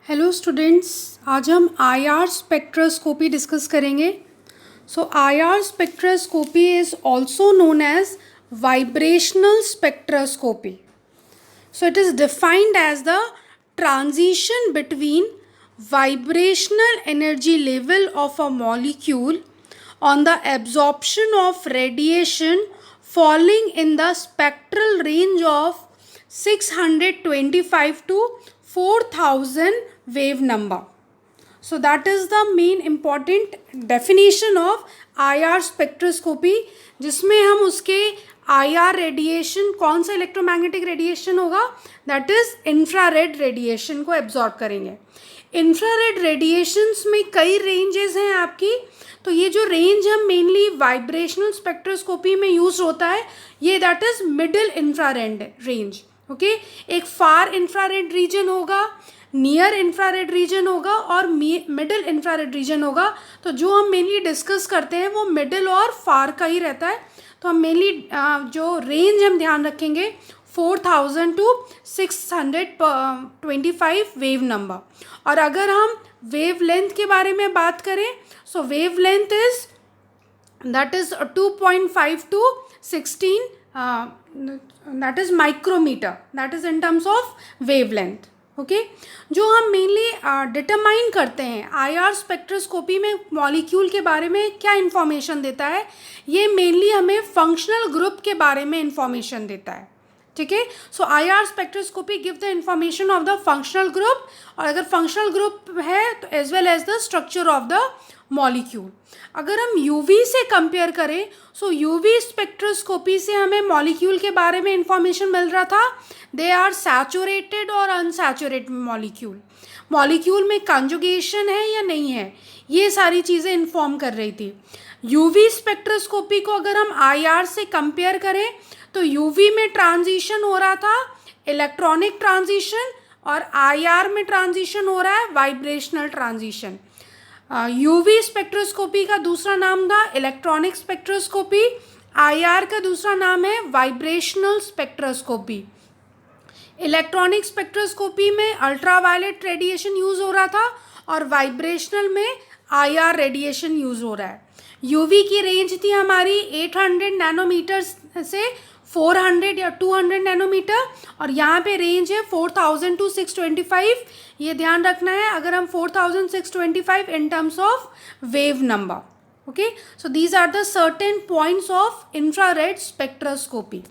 Hello students, आज हम IR spectroscopy discuss करेंगे. So IR spectroscopy is also known as vibrational spectroscopy. So it is defined as the transition between vibrational energy level of a molecule on the absorption of radiation falling in the spectral range of 625 to 4000 wave number. So that is the main important definition of IR spectroscopy, जिसमें हम उसके IR radiation, कौन सा electromagnetic radiation होगा, that is infrared radiation को absorb करेंगे. Infrared radiations में कई रेंजेस हैं आपकी. तो ये जो रेंज हम मेनली वाइब्रेशनल स्पेक्ट्रोस्कोपी में यूज होता है, ये that is middle infrared range. Okay, एक फार इंफ्रारेड रीजन होगा, नियर इंफ्रारेड रीजन होगा और मिडिल इंफ्रारेड रीजन होगा. तो जो हम मेनली डिस्कस करते हैं वो मिडिल और फार का ही रहता है. तो हम मेनली जो रेंज हम ध्यान रखेंगे 4000 टू 625 वेव नंबर. और अगर हम वेव लेंथ के बारे में बात करें, so wave length is that is 2.5 to 16 that is micrometer. That is in terms of wave length. Okay, जो हम मेनली डिटरमाइन करते हैं आईआर स्पेक्ट्रोस्कोपी में मॉलिक्यूल के बारे में क्या इन्फॉर्मेशन देता है, ये मेनली हमें फंक्शनल ग्रुप के बारे में इन्फॉर्मेशन देता है. ठीक है, so IR spectroscopy give the information of the functional group, और अगर फंक्शनल ग्रुप है तो as well as the structure of the molecule. अगर हम यूवी से कंपेयर करें, सो यूवी स्पेक्ट्रोस्कोपी से हमें मॉलिक्यूल के बारे में इंफॉर्मेशन मिल रहा था. दे आर सैचुरेटेड और अनसैचुरेटेड मॉलिक्यूल, मॉलिक्यूल में कंजुगेशन है या नहीं है, ये सारी चीज़ें इन्फॉर्म कर रही थी. यूवी स्पेक्ट्रोस्कोपी को अगर हम आईआर से कंपेयर करें तो यूवी में ट्रांजिशन हो रहा था इलेक्ट्रॉनिक ट्रांजिशन, और आईआर में ट्रांजिशन हो रहा है वाइब्रेशनल ट्रांजिशन. यूवी स्पेक्ट्रोस्कोपी का दूसरा नाम था इलेक्ट्रॉनिक स्पेक्ट्रोस्कोपी, आईआर का दूसरा नाम है वाइब्रेशनल स्पेक्ट्रोस्कोपी. इलेक्ट्रॉनिक स्पेक्ट्रोस्कोपी में अल्ट्रावायलेट रेडिएशन यूज़ हो रहा था और वाइब्रेशनल में आईआर रेडिएशन यूज़ हो रहा है. यूवी की रेंज थी हमारी 800 नैनोमीटर से 400 या 200 नैनोमीटर, और यहाँ पे रेंज है 4000 टू 625. ये ध्यान रखना है अगर हम 4625 in terms of wave number. Okay, so these are the certain points of infrared spectroscopy.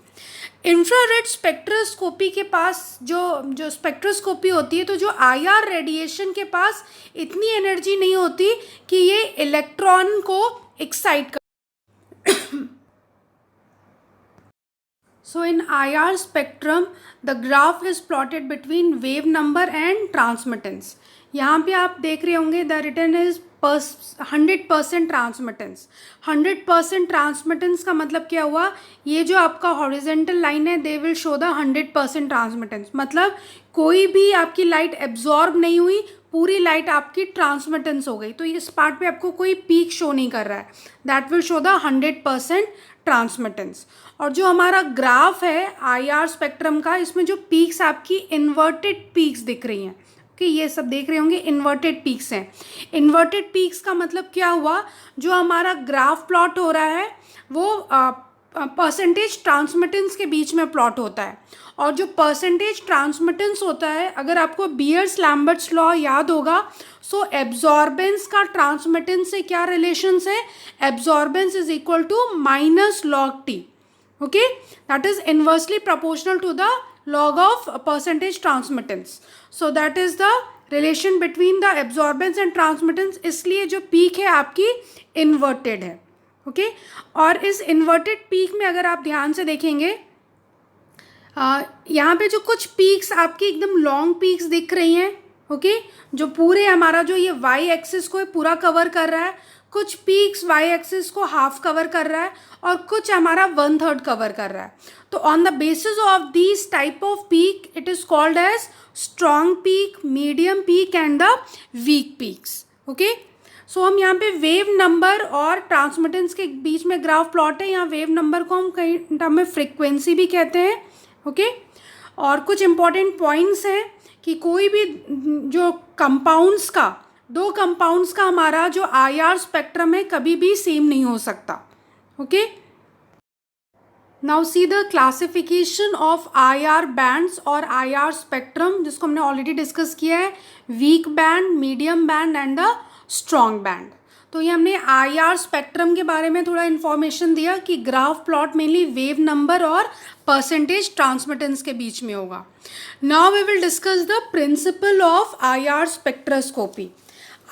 Infrared spectroscopy के पास जो स्पेक्ट्रोस्कोपी होती है, तो जो आईआर रेडिएशन के पास इतनी एनर्जी नहीं होती कि ये इलेक्ट्रॉन को एक्साइट कर. So in IR spectrum, the graph is plotted between wave number and transmittance. यहाँ पे आप देख रहे होंगे the written is 100% transmittance. 100% transmittance का मतलब क्या हुआ, ये जो आपका horizontal line है they will show the 100% transmittance. मतलब कोई भी आपकी लाइट एब्जॉर्ब नहीं हुई, पूरी लाइट आपकी ट्रांसमिटेंस हो गई. तो इस पार्ट पे आपको कोई पीक शो नहीं कर रहा है, that will show the 100% transmittance. और जो हमारा ग्राफ है आईआर स्पेक्ट्रम का, इसमें जो पीक्स आपकी इन्वर्टेड पीक्स दिख रही हैं, कि ये सब देख रहे होंगे इन्वर्टेड पीक्स हैं. इन्वर्टेड पीक्स का मतलब क्या हुआ, जो हमारा ग्राफ प्लॉट हो रहा है वो परसेंटेज ट्रांसमिटेंस के बीच में प्लॉट होता है. और जो परसेंटेज ट्रांसमिटेंस होता है, अगर आपको बियर्स-लैम्बर्ट्स लॉ याद होगा, सो एब्जॉर्बेंस का ट्रांसमिटेंस से क्या रिलेशंस है, absorbance is equal to minus log T. Okay, that is inversely proportional to the log of percentage transmittance. So that is the relation between the absorbance and transmittance. इसलिए जो peak है आपकी inverted है. Okay, और इस inverted peak में अगर आप ध्यान से देखेंगे, यहाँ पे जो कुछ पीक्स आपकी एकदम लॉन्ग पीक्स दिख रही हैं. ओके, जो पूरे हमारा जो ये वाई एक्सिस को पूरा कवर कर रहा है, कुछ पीक्स वाई एक्सिस को हाफ कवर कर रहा है और कुछ हमारा 1/3 कवर कर रहा है. तो on the basis of these type of peak it is called as strong peak, medium peak and the weak peaks. Okay, so हम यहाँ पे वेव नंबर और ट्रांसमिटेंस के बीच में ग्राफ प्लॉट है. यहाँ वेव नंबर को हम कई टर्म में फ्रिक्वेंसी भी कहते हैं. ओके, और कुछ इंपॉर्टेंट पॉइंट्स हैं कि कोई भी जो कंपाउंड्स का, दो कंपाउंड्स का हमारा जो IR स्पेक्ट्रम है कभी भी सेम नहीं हो सकता. Okay, now see the classification of IR bands और IR स्पेक्ट्रम, जिसको हमने ऑलरेडी डिस्कस किया है. Weak band, medium band and the strong band. तो ये हमने IR स्पेक्ट्रम के बारे में थोड़ा इन्फॉर्मेशन दिया कि graph plot mainly wave number और परसेंटेज ट्रांसमिटेंस के बीच में होगा. Now we will discuss the principle of IR spectroscopy.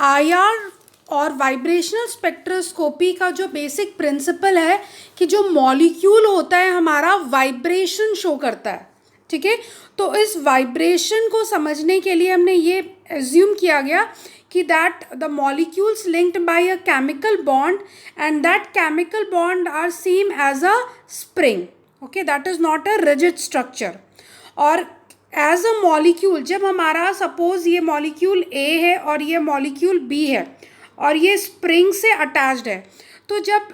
IR और वाइब्रेशनल स्पेक्ट्रोस्कोपी का जो बेसिक प्रिंसिपल है कि जो मॉलिक्यूल होता है हमारा वाइब्रेशन शो करता है. ठीक है, तो इस वाइब्रेशन को समझने के लिए हमने ये एज्यूम किया गया कि that the molecules linked by a chemical bond and that chemical bond are same as a spring. Okay, that is not a rigid structure. और एज अ मॉलिक्यूल, जब हमारा सपोज ये मॉलिक्यूल A है और ये मॉलिक्यूल B है और ये स्प्रिंग से अटैच्ड है, तो जब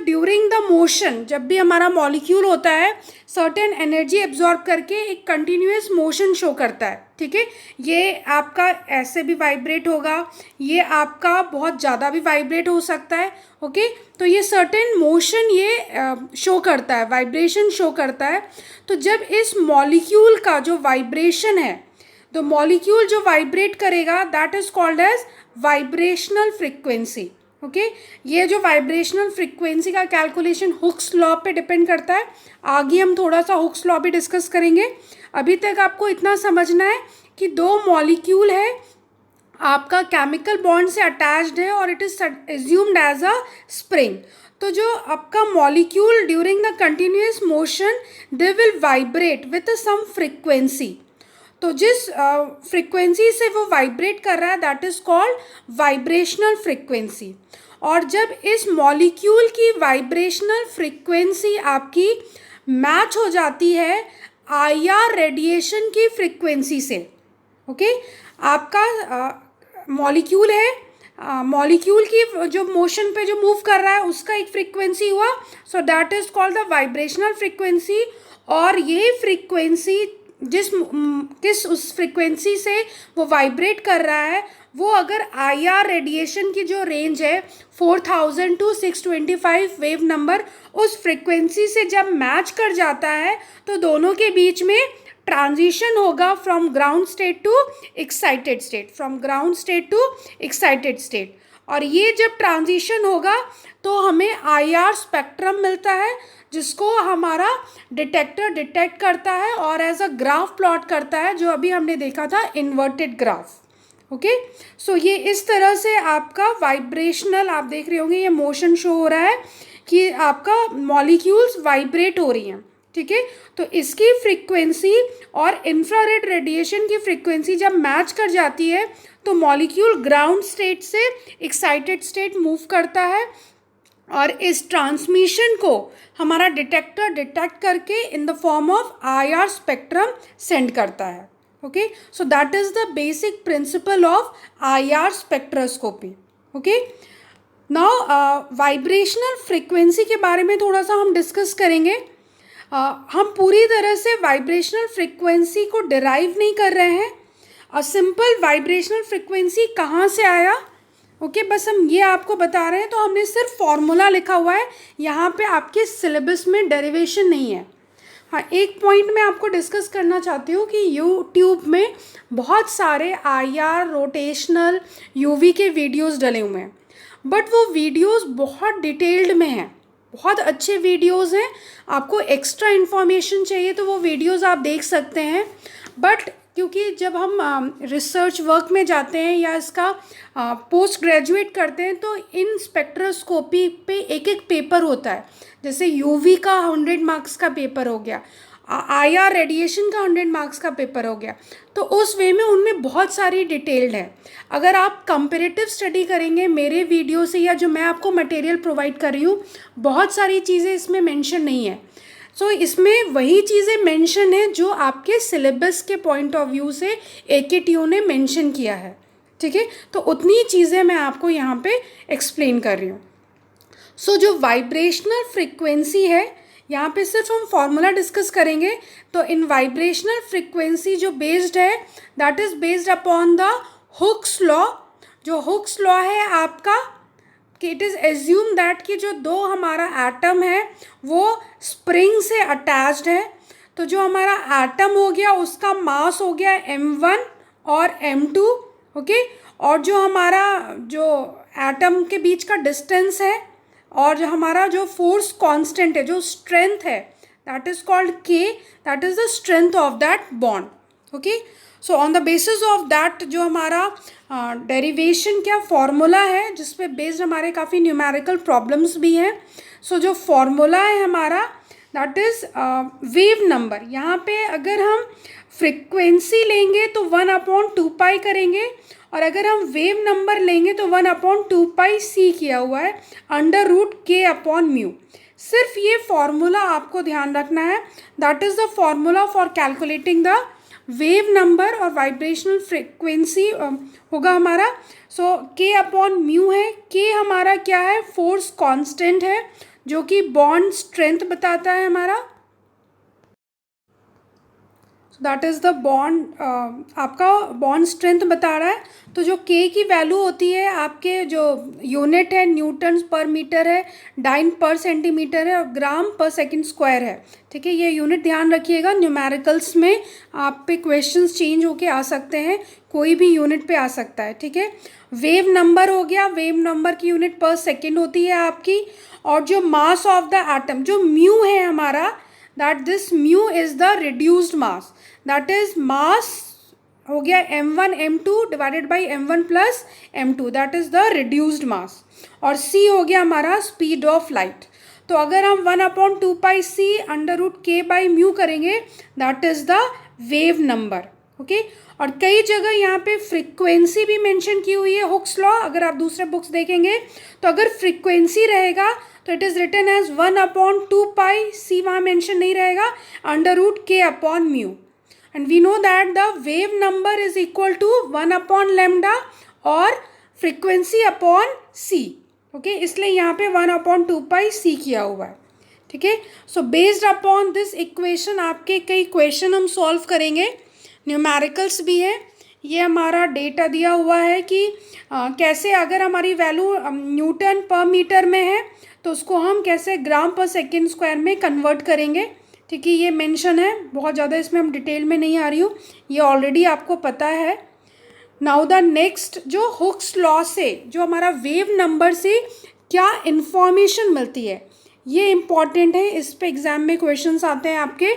ड्यूरिंग द मोशन, जब भी हमारा मॉलिक्यूल होता है सर्टेन एनर्जी एब्जॉर्ब करके एक कंटिन्यूस मोशन शो करता है. ठीक है, ये आपका ऐसे भी वाइब्रेट होगा, ये आपका बहुत ज़्यादा भी वाइब्रेट हो सकता है. ओके, तो ये सर्टेन मोशन ये शो करता है, वाइब्रेशन शो करता है. तो जब इस मॉलिक्यूल का जो वाइब्रेशन है, तो मॉलिक्यूल जो वाइब्रेट करेगा that is called as vibrational frequency. Okay, ये जो वाइब्रेशनल फ्रीक्वेंसी का कैलकुलेशन हुक्स लॉ पे डिपेंड करता है. आगे हम थोड़ा सा हुक्स लॉ भी डिस्कस करेंगे. अभी तक आपको इतना समझना है कि दो मॉलिक्यूल है, आपका केमिकल बॉन्ड से अटैच्ड है और it is assumed as a spring. तो जो आपका molecule during the continuous motion they will vibrate with some frequency. तो जिस फ्रीक्वेंसी से वो वाइब्रेट कर रहा है that is called vibrational frequency. और जब इस मॉलिक्यूल की वाइब्रेशनल फ्रीक्वेंसी आपकी मैच हो जाती है IR रेडिएशन की फ्रीक्वेंसी से. ओके, आपका मॉलिक्यूल है, मॉलिक्यूल की जो मोशन पे जो मूव कर रहा है उसका एक फ्रीक्वेंसी हुआ, so that is called the vibrational frequency. और ये फ्रीक्वेंसी किस उस फ्रीक्वेंसी से वो वाइब्रेट कर रहा है, वो अगर IR रेडिएशन की जो रेंज है 4000 to 625 वेव नंबर, उस फ्रीक्वेंसी से जब मैच कर जाता है तो दोनों के बीच में ट्रांजिशन होगा from ground state to excited state, from ground state to excited state. और ये जब ट्रांजिशन होगा तो हमें IR स्पेक्ट्रम मिलता है, जिसको हमारा डिटेक्टर डिटेक्ट करता है और एज अ ग्राफ प्लॉट करता है, जो अभी हमने देखा था इन्वर्टेड ग्राफ. ओके, सो ये इस तरह से आपका वाइब्रेशनल, आप देख रहे होंगे ये मोशन शो हो रहा है कि आपका मॉलिक्यूल्स वाइब्रेट हो रही हैं. ठीक है, तो इसकी फ्रीक्वेंसी और इंफ्रारेड रेडिएशन की फ्रीक्वेंसी जब मैच कर जाती है तो मॉलिक्यूल ग्राउंड स्टेट से एक्साइटेड स्टेट मूव करता है और इस ट्रांसमिशन को हमारा डिटेक्टर डिटेक्ट करके in the form of IR spectrum send करता है. Okay, so that is the basic principle of IR spectroscopy. Okay, now vibrational frequency के बारे में थोड़ा सा हम डिस्कस करेंगे. हम पूरी तरह से वाइब्रेशनल फ्रीक्वेंसी को डिराइव नहीं कर रहे हैं. सिंपल वाइब्रेशनल फ्रीक्वेंसी कहाँ से आया, ओके, बस हम ये आपको बता रहे हैं. तो हमने सिर्फ फॉर्मूला लिखा हुआ है, यहाँ पे आपके सिलेबस में डेरिवेशन नहीं है. हाँ, एक पॉइंट मैं आपको डिस्कस करना चाहती हूँ कि यूट्यूब में बहुत सारे IR रोटेशनल UV के वीडियोस डले हुए हैं, बट वो वीडियोस बहुत डिटेल्ड में हैं, बहुत अच्छे वीडियोस हैं. आपको एक्स्ट्रा इन्फॉर्मेशन चाहिए तो वो वीडियोस आप देख सकते हैं. बट क्योंकि जब हम रिसर्च वर्क में जाते हैं या इसका पोस्ट ग्रेजुएट करते हैं तो इन स्पेक्ट्रोस्कोपी पे एक एक पेपर होता है. जैसे UV का 100 मार्क्स का पेपर हो गया, IR रेडिएशन का 100 मार्क्स का पेपर हो गया, तो उस वे में उनमें बहुत सारी डिटेल्ड है. अगर आप कंपेरेटिव स्टडी करेंगे मेरे वीडियो से या जो मैं आपको मटेरियल प्रोवाइड कर रही हूँ, बहुत सारी चीज़ें इसमें मेंशन नहीं है. सो इसमें वही चीज़ें मेंशन है जो आपके सिलेबस के पॉइंट ऑफ व्यू से AKTU ने मेंशन किया है. ठीक है, तो उतनी चीज़ें मैं आपको यहाँ पे एक्सप्लेन कर रही हूँ. सो जो वाइब्रेशनल फ्रीक्वेंसी है यहाँ पे सिर्फ हम फॉर्मूला डिस्कस करेंगे। तो इन वाइब्रेशनल फ्रिक्वेंसी जो बेस्ड है that is based upon the Hooke's law. जो हुक्स लॉ है आपका कि इट इज़ एज्यूम दैट कि जो दो हमारा एटम है वो स्प्रिंग से अटैच्ड है। तो जो हमारा एटम हो गया उसका मास हो गया m1 और m2, ओके। और जो हमारा जो एटम के बीच का डिस्टेंस है और जो हमारा जो फोर्स कांस्टेंट है, जो स्ट्रेंथ है, that is called k, that is the strength of that bond, okay. So on the basis of that जो हमारा डेरिवेशन क्या फॉर्मूला है जिस पे बेस्ड हमारे काफ़ी न्यूमेरिकल प्रॉब्लम्स भी हैं। सो जो फॉर्मूला है हमारा दैट इज़ वेव नंबर। यहाँ पे अगर हम फ्रिक्वेंसी लेंगे तो 1/2 करेंगे, और अगर हम वेव नंबर लेंगे तो 1/2 किया हुआ है √k/μ। सिर्फ ये फॉर्मूला आपको ध्यान रखना है, that is the formula for calculating the wave number और वाइब्रेशनल फ्रिक्वेंसी होगा हमारा। सो k/μ है। k हमारा क्या है, फोर्स कांस्टेंट है जो कि बॉन्ड स्ट्रेंथ बताता है हमारा। दैट इज़ द बॉन्ड, आपका बॉन्ड स्ट्रेंथ बता रहा है। तो जो k की वैल्यू होती है आपके जो यूनिट है न्यूटन पर मीटर है, डाइन पर सेंटीमीटर है और ग्राम पर सेकंड स्क्वायर है, ठीक है। ये यूनिट ध्यान रखिएगा, न्यूमेरिकल्स में आप पे क्वेश्चंस चेंज होके आ सकते हैं, कोई भी यूनिट पे आ सकता है, ठीक है। वेव नंबर हो गया, वेव नंबर की यूनिट पर सेकेंड होती है आपकी। और जो मास ऑफ द एटम जो म्यू है हमारा, that this mu is the reduced mass, that is mass हो गया m1 m2 divided by m1 plus m2, that is the reduced mass. और c हो गया हमारा स्पीड ऑफ लाइट। तो अगर हम 1/2πc √k/μ करेंगे that is the wave number, okay. और कई जगह यहाँ पे फ्रिक्वेंसी भी मेंशन की हुई है, हुक्स लॉ अगर आप दूसरे बुक्स देखेंगे तो अगर फ्रिक्वेंसी रहेगा तो it is written as 1/2πc, वहाँ मेंशन नहीं रहेगा, √k/μ। And we know that the wave number is equal to 1/λ और फ्रिक्वेंसी अपॉन c, ओके। इसलिए यहाँ पे 1/2πc किया हुआ है, ठीक है। So based upon this equation आपके कई क्वेश्चन हम सॉल्व करेंगे, न्यूमेरिकल्स भी है। ये हमारा डेटा दिया हुआ है कि कैसे अगर हमारी वैल्यू न्यूटन पर मीटर में है तो उसको हम कैसे ग्राम पर सेकेंड स्क्वायर में कन्वर्ट करेंगे, ठीक है। ये मेंशन है, बहुत ज़्यादा इसमें हम डिटेल में नहीं आ रही हूँ, ये ऑलरेडी आपको पता है। नाउ द नेक्स्ट, जो हुक्स लॉ से जो हमारा वेव नंबर से क्या इन्फॉर्मेशन मिलती है, ये इम्पॉर्टेंट है। इस पे एग्ज़ाम में क्वेश्चंस आते हैं आपके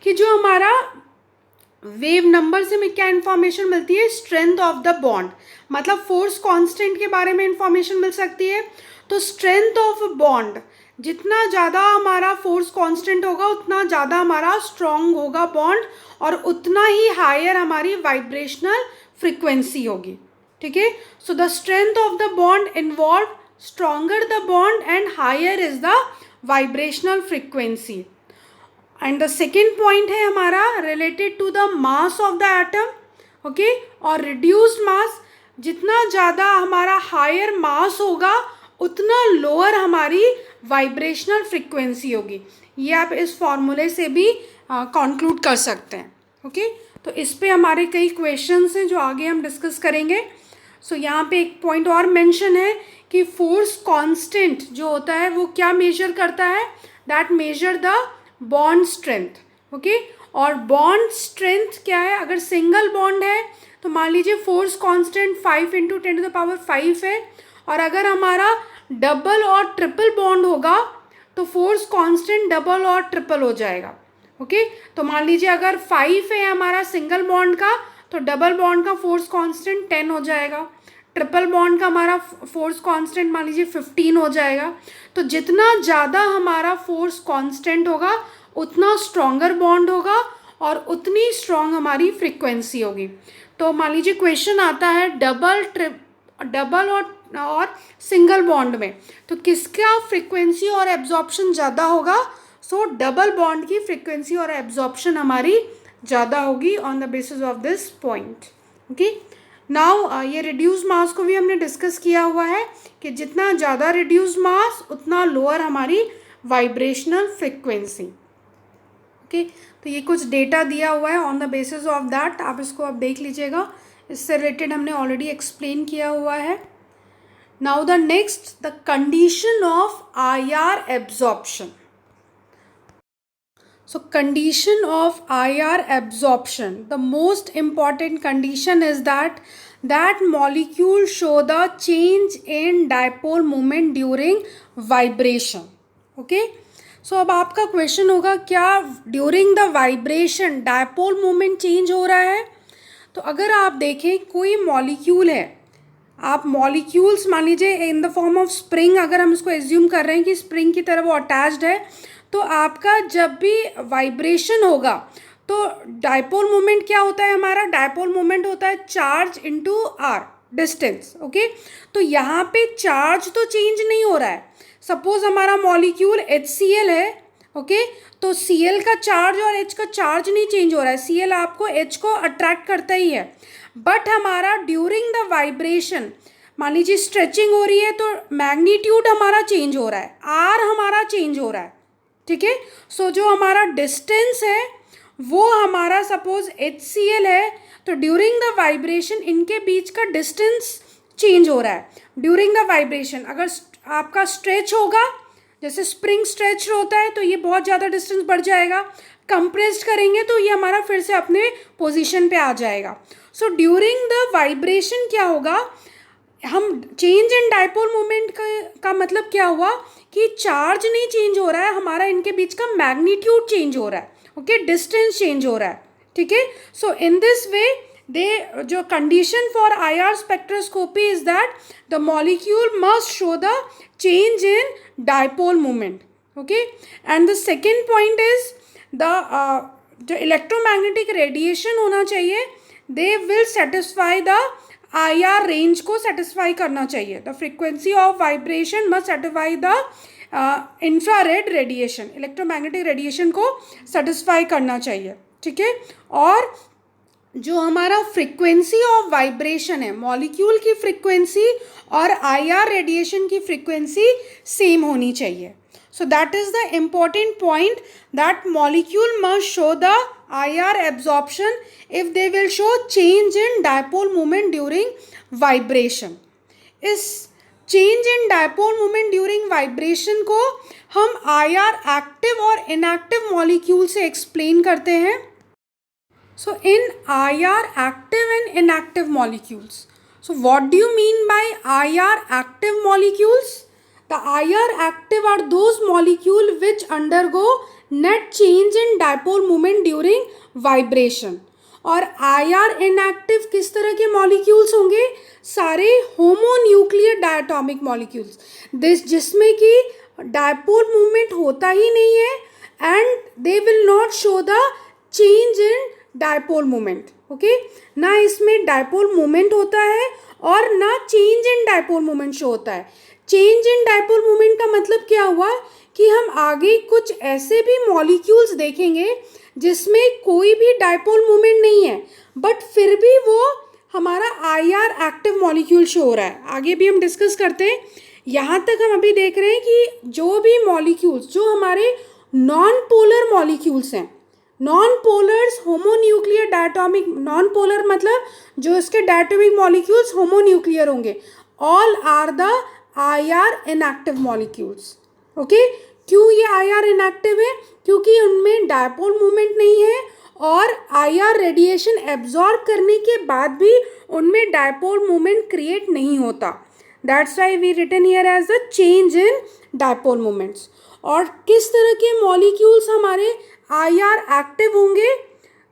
कि जो हमारा वेव नंबर से हमें क्या इन्फॉर्मेशन मिलती है, स्ट्रेंथ ऑफ द बॉन्ड, मतलब फोर्स कांस्टेंट के बारे में इन्फॉर्मेशन मिल सकती है। तो स्ट्रेंथ ऑफ बॉन्ड, जितना ज़्यादा हमारा फोर्स कांस्टेंट होगा उतना ज़्यादा हमारा स्ट्रॉन्ग होगा बॉन्ड और उतना ही हायर हमारी वाइब्रेशनल फ्रिक्वेंसी होगी, ठीक है। So the strength of the bond involve stronger the bond and higher is the vibrational frequency. And the second point है हमारा related to the mass of the atom, okay. और reduced mass, जितना ज़्यादा हमारा higher मास होगा उतना lower हमारी vibrational frequency होगी। ये आप इस फॉर्मूले से भी कंक्लूड कर सकते हैं, ओके। तो इस पे हमारे कई क्वेश्चंस हैं जो आगे हम डिस्कस करेंगे। सो यहाँ पे एक पॉइंट और मेंशन है कि फोर्स कांस्टेंट जो होता है वो क्या मेजर करता है, that measure the bond strength, okay. और बॉन्ड स्ट्रेंथ क्या है, अगर सिंगल बॉन्ड है तो मान लीजिए फोर्स कांस्टेंट 5 × 10⁵ है, और अगर हमारा डबल और ट्रिपल बॉन्ड होगा तो फोर्स कांस्टेंट डबल और ट्रिपल हो जाएगा, ओके। तो मान लीजिए अगर 5 है हमारा सिंगल बॉन्ड का तो डबल बॉन्ड का फोर्स कांस्टेंट 10 हो जाएगा, ट्रिपल बॉन्ड का हमारा फोर्स कांस्टेंट मान लीजिए 15 हो जाएगा। तो जितना ज़्यादा हमारा फोर्स कांस्टेंट होगा उतना स्ट्रॉन्गर बॉन्ड होगा और उतनी स्ट्रॉन्ग हमारी फ्रीक्वेंसी होगी। तो मान लीजिए क्वेश्चन आता है डबल और सिंगल बॉन्ड में तो किसका फ्रीक्वेंसी और एब्जॉर्प्शन ज़्यादा होगा। सो डबल बॉन्ड की फ्रीक्वेंसी और एब्जॉर्प्शन हमारी ज़्यादा होगी on the basis of this point, okay. Now ये रिड्यूस मास को भी हमने डिस्कस किया हुआ है कि जितना ज़्यादा रिड्यूस मास उतना लोअर हमारी वाइब्रेशनल फ्रिक्वेंसी। ओके, तो ये कुछ डेटा दिया हुआ है, on the basis of that आप इसको अब देख लीजिएगा, इससे रिलेटेड हमने ऑलरेडी एक्सप्लेन किया हुआ है। Now the next, the condition of IR absorption. So condition of IR absorption, the most important condition is that molecule show the change in dipole moment during vibration. Okay, so अब आपका question होगा क्या during the vibration dipole moment change हो रहा है? तो अगर आप देखें कोई मॉलिक्यूल है, आप मॉलिक्यूल्स मान लीजिए in the form of spring, अगर हम इसको एज्यूम कर रहे हैं कि स्प्रिंग की तरह वो अटैच्ड है, तो आपका जब भी वाइब्रेशन होगा तो डायपोल मोमेंट क्या होता है? हमारा डायपोल मोमेंट होता है charge into R distance. Okay, तो यहाँ पे चार्ज तो चेंज नहीं हो रहा है। सपोज हमारा मॉलिक्यूल HCl है, ओके, तो Cl का चार्ज और H का चार्ज नहीं चेंज हो रहा है, Cl आपको H को अट्रैक्ट करता ही है, बट हमारा ड्यूरिंग द वाइब्रेशन मान लीजिए स्ट्रेचिंग हो रही है तो मैग्नीट्यूड हमारा चेंज हो रहा है, आर हमारा चेंज हो रहा है। ठीक है, सो जो हमारा डिस्टेंस है वो हमारा सपोज HCl है, तो ड्यूरिंग द वाइब्रेशन इनके बीच का डिस्टेंस चेंज हो रहा है ड्यूरिंग द वाइब्रेशन। अगर आपका स्ट्रेच होगा, जैसे स्प्रिंग स्ट्रेच होता है, तो ये बहुत ज़्यादा डिस्टेंस बढ़ जाएगा। कंप्रेस्ड करेंगे तो ये हमारा फिर से अपने पोजीशन पे आ जाएगा। सो ड्यूरिंग द वाइब्रेशन क्या होगा, हम चेंज इन डायपोल मोमेंट का मतलब क्या हुआ कि चार्ज नहीं चेंज हो रहा है, हमारा इनके बीच का मैग्नीट्यूड चेंज हो रहा है। ओके, डिस्टेंस चेंज हो रहा है। ठीक है, सो इन दिस वे दे जो condition for IR spectroscopy is that the molecule must show the change in dipole moment. Okay, and the second point is the जो इलेक्ट्रोमैग्नेटिक रेडिएशन होना चाहिए, they will satisfy the IR range को satisfy करना चाहिए। The frequency of vibration must satisfy the infrared radiation, electromagnetic radiation को satisfy करना चाहिए। ठीक है, और जो हमारा फ्रीक्वेंसी ऑफ वाइब्रेशन है, मॉलिक्यूल की फ्रीक्वेंसी और IR रेडिएशन की फ्रीक्वेंसी सेम होनी चाहिए। So that is the important point, that molecule must show the IR absorption if they will show change in dipole moment during vibration. इस change in dipole moment during vibration को हम IR active और inactive molecule से explain करते हैं। So in IR active and inactive molecules, so what do you mean by IR active molecules? The IR active are those molecules which undergo net change in dipole moment during vibration. और IR inactive किस तरह के molecules होंगे? सारे homonuclear diatomic molecules, जिसमें कि dipole moment होता ही नहीं है, and they will not show the change in dipole moment. Okay, ना इसमें dipole moment होता है और ना change in dipole moment show होता है। चेंज इन डायपोल मोमेंट का मतलब क्या हुआ कि हम आगे कुछ ऐसे भी मॉलिक्यूल्स देखेंगे जिसमें कोई भी डायपोल मोमेंट नहीं है, बट फिर भी वो हमारा IR एक्टिव मॉलिक्यूल शो हो रहा है। आगे भी हम डिस्कस करते हैं। यहाँ तक हम अभी देख रहे हैं कि जो भी मॉलिक्यूल्स जो हमारे नॉन पोलर मॉलिक्यूल्स हैं, non polars homonuclear diatomic, non polar मतलब जो इसके डायटोमिक मॉलिक्यूल्स होमोन्यूक्लियर होंगे, all are the IR inactive molecules. Okay, क्यों ये IR इनएक्टिव है? क्योंकि उनमें डायपोल मूवमेंट नहीं है और IR रेडिएशन एब्जॉर्ब करने के बाद भी उनमें डायपोल मूवमेंट क्रिएट नहीं होता। That's why we written here as the change in dipole movements. और किस तरह के मॉलिक्यूल्स हमारे IR एक्टिव होंगे?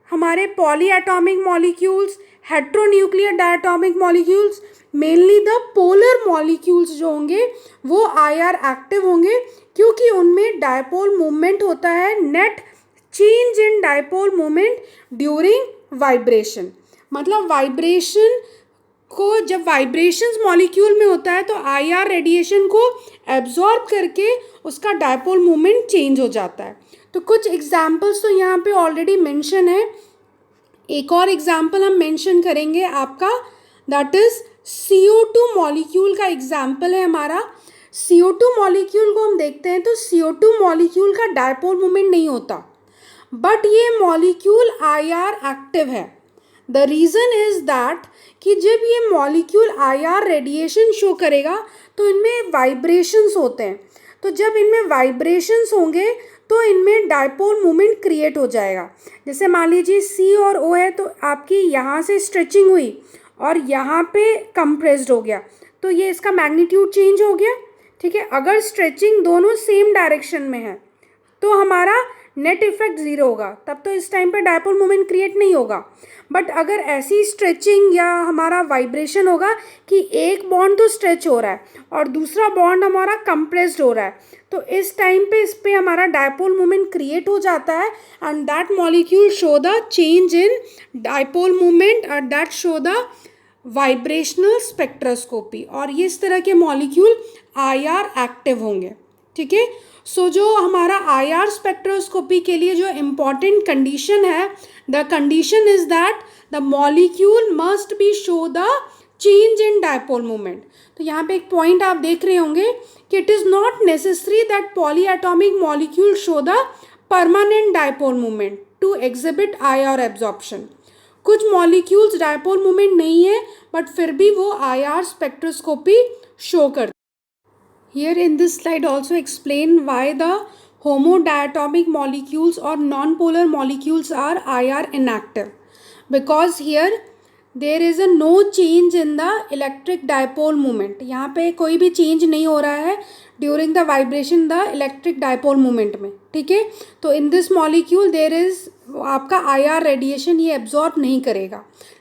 हमारे polyatomic molecules, heteronuclear diatomic molecules, mainly the polar molecules जो होंगे वो IR एक्टिव होंगे, क्योंकि उनमें डायपोल मूवमेंट होता है, net change in dipole movement during vibration. मतलब वाइब्रेशन को, जब वाइब्रेशंस मॉलिक्यूल में होता है तो IR रेडिएशन को एब्जॉर्ब करके उसका डायपोल मूवमेंट चेंज हो जाता है। तो कुछ एग्जाम्पल्स तो यहाँ पे ऑलरेडी मेंशन है, एक और एग्जाम्पल हम मेंशन करेंगे आपका, दैट इज CO2 मॉलिक्यूल का एग्जाम्पल है हमारा। CO2 मॉलिक्यूल को हम देखते हैं तो CO2 मॉलिक्यूल का डायपोल मोमेंट नहीं होता, बट ये मॉलिक्यूल IR एक्टिव है। द रीज़न इज़ दैट कि जब ये मॉलिक्यूल IR रेडिएशन शो करेगा तो इनमें वाइब्रेशंस होते हैं, तो जब इनमें वाइब्रेशंस होंगे तो इनमें डायपोल मोमेंट क्रिएट हो जाएगा। जैसे मान लीजिए C और O है, तो आपकी यहाँ से स्ट्रेचिंग हुई और यहाँ पे कंप्रेस्ड हो गया, तो ये इसका मैग्नीट्यूड चेंज हो गया। ठीक है, अगर स्ट्रेचिंग दोनों सेम डायरेक्शन में है तो हमारा नेट इफेक्ट ज़ीरो होगा, तब तो इस टाइम पे डायपोल मोमेंट क्रिएट नहीं होगा। बट अगर ऐसी स्ट्रेचिंग या हमारा वाइब्रेशन होगा कि एक बॉन्ड तो स्ट्रेच हो रहा है और दूसरा बॉन्ड हमारा कंप्रेस्ड हो रहा है, तो इस टाइम पे इस पर हमारा डायपोल मोमेंट क्रिएट हो जाता है and that molecule show the change in dipole moment और that show the vibrational spectroscopy, और ये इस तरह के मॉलिक्यूल IR एक्टिव होंगे। ठीक है, सो जो हमारा IR स्पेक्ट्रोस्कोपी के लिए जो इम्पॉर्टेंट कंडीशन है, the condition is that the molecule must be show the change in dipole moment. तो यहाँ पे एक पॉइंट आप देख रहे होंगे कि it is not necessary that polyatomic molecule show the permanent dipole moment to exhibit IR absorption. कुछ मॉलिक्यूल्स डायपोल मोमेंट नहीं है बट फिर भी वो IR स्पेक्ट्रोस्कोपी शो करते। Here in this slide also explain why the homodiatomic molecules or non-polar molecules are IR inactive, because here there is a no change in the electric dipole moment। यहाँ पे कोई भी change नहीं हो रहा है during the vibration the electric dipole moment में। ठीक है, तो in this molecule there is आपका IR रेडिएशन ये एब्जॉर्ब नहीं करेगा।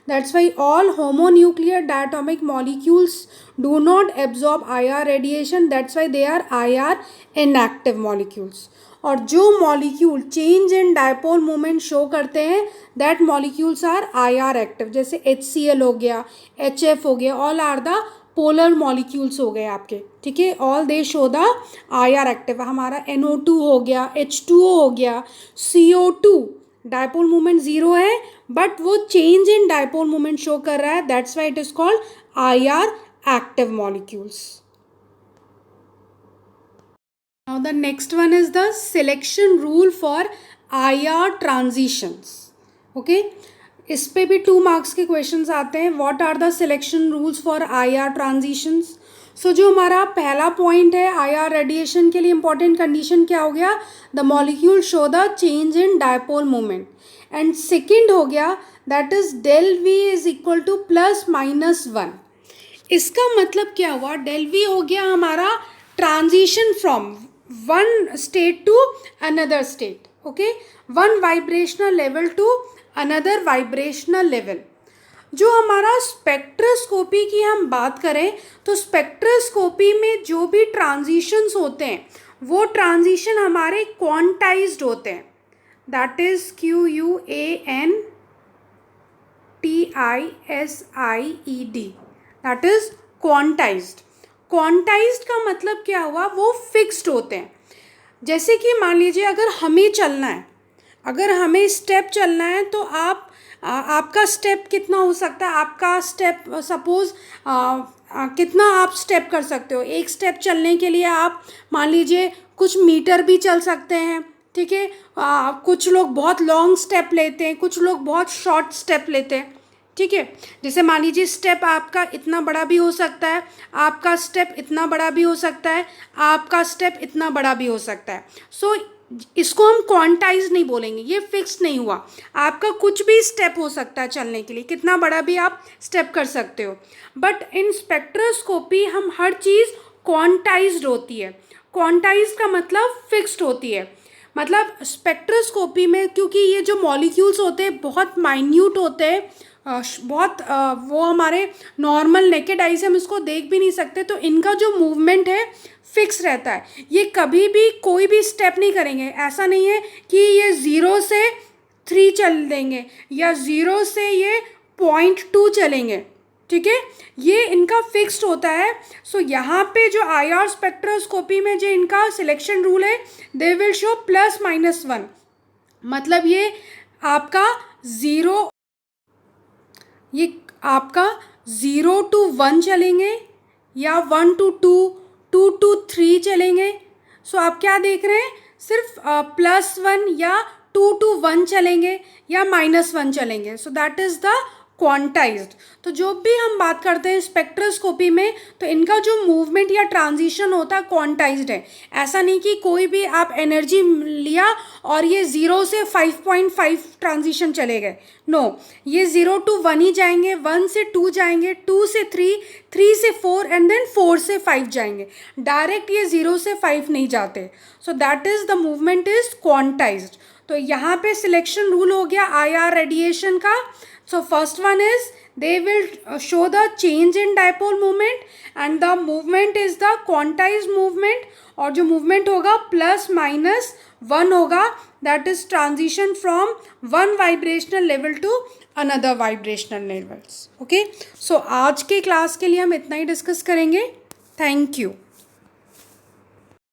That's why all homonuclear diatomic molecules do not absorb IR radiation, that's why they are IR inactive molecules. और जो molecule change in dipole moment show करते हैं that molecules are IR active, जैसे HCl हो गया, HF हो गया, all are the polar molecules हो गए आपके। ठीक है, all they show the IR active. हमारा NO2 हो गया, H2O हो गया, CO2 डायपोल मोमेंट ज़ीरो है बट वो change in dipole moment show कर रहा है, that's why it is called IR active molecules. Now the next one is the selection rule for IR transitions. Okay, इस पे भी 2 मार्क्स के questions आते हैं। What are the selection rules for IR transitions. So जो हमारा पहला point है IR रेडिएशन के लिए इंपॉर्टेंट कंडीशन क्या हो गया, the molecule show the change in dipole moment. And second हो गया that is del V is equal to +-1। इसका मतलब क्या हुआ, डेल V हो गया हमारा transition from one state to another state. Okay, one vibrational level to another vibrational level. जो हमारा स्पेक्ट्रोस्कोपी की हम बात करें तो स्पेक्ट्रोस्कोपी में जो भी ट्रांजिशंस होते हैं वो ट्रांजिशन हमारे क्वांटाइज्ड होते हैं, that is QUANTISIED, that is quantized. Quantized का मतलब क्या हुआ, वो फिक्स्ड होते हैं। जैसे कि मान लीजिए अगर हमें चलना है, अगर हमें स्टेप चलना है तो आपका स्टेप कितना हो सकता है, आपका स्टेप सपोज़ कितना आप स्टेप कर सकते हो। एक स्टेप चलने के लिए आप मान लीजिए कुछ मीटर भी चल सकते हैं। ठीक है, कुछ लोग बहुत लॉन्ग स्टेप लेते हैं, कुछ लोग बहुत शॉर्ट स्टेप लेते हैं। ठीक है, जैसे मान लीजिए स्टेप आपका इतना बड़ा भी हो सकता है, आपका स्टेप इतना बड़ा भी हो सकता है, आपका स्टेप इतना बड़ा भी हो सकता है। सो इसको हम क्वांटाइज नहीं बोलेंगे, ये फिक्स नहीं हुआ। आपका कुछ भी स्टेप हो सकता है चलने के लिए, कितना बड़ा भी आप स्टेप कर सकते हो। बट इन स्पेक्ट्रोस्कोपी हम हर चीज़ क्वांटाइज्ड होती है। क्वांटाइज का मतलब फिक्स्ड होती है। मतलब स्पेक्ट्रोस्कोपी में क्योंकि ये जो मॉलिक्यूल्स होते हैं बहुत माइन्यूट होते हैं, बहुत वो हमारे नॉर्मल नेकेड आई से हम इसको देख भी नहीं सकते, तो इनका जो मूवमेंट है फिक्स रहता है। ये कभी भी कोई भी स्टेप नहीं करेंगे। ऐसा नहीं है कि ये 0 से 3 चल देंगे या 0 से ये 0.2 चलेंगे। ठीक है, ये इनका फिक्स्ड होता है। सो यहाँ पे जो IR स्पेक्ट्रोस्कोपी में जो इनका सिलेक्शन रूल है, दे विल शो +-1। मतलब ये आपका 0 to 1 चलेंगे या 1 to 2, 2 to 3 चलेंगे. सो आप क्या देख रहे हैं, सिर्फ +1 या 2 to 1 चलेंगे या -1 चलेंगे. So that is the quantized. तो जो भी हम बात करते हैं स्पेक्ट्रोस्कोपी में, तो इनका जो मूवमेंट या ट्रांजिशन होता है क्वांटाइज्ड है. ऐसा नहीं कि कोई भी आप एनर्जी लिया और ये 0 से 5.5 ट्रांजिशन चले गए. नो, ये 0 to 1 ही जाएंगे, 1 से 2 जाएंगे, 2 से 3, 3 से 4 एंड देन 4 से 5 जाएंगे. डायरेक्ट ये 0 से 5 नहीं जाते. So that is the movement is quantized. तो यहाँ पे सिलेक्शन रूल हो गया IR रेडिएशन का. So first one is they will show the change in dipole moment and the movement is the quantized movement. और जो movement होगा +-1 होगा, that is transition from one vibrational level to another vibrational levels. Okay, so आज के class के लिए हम इतना ही डिस्कस करेंगे. Thank you.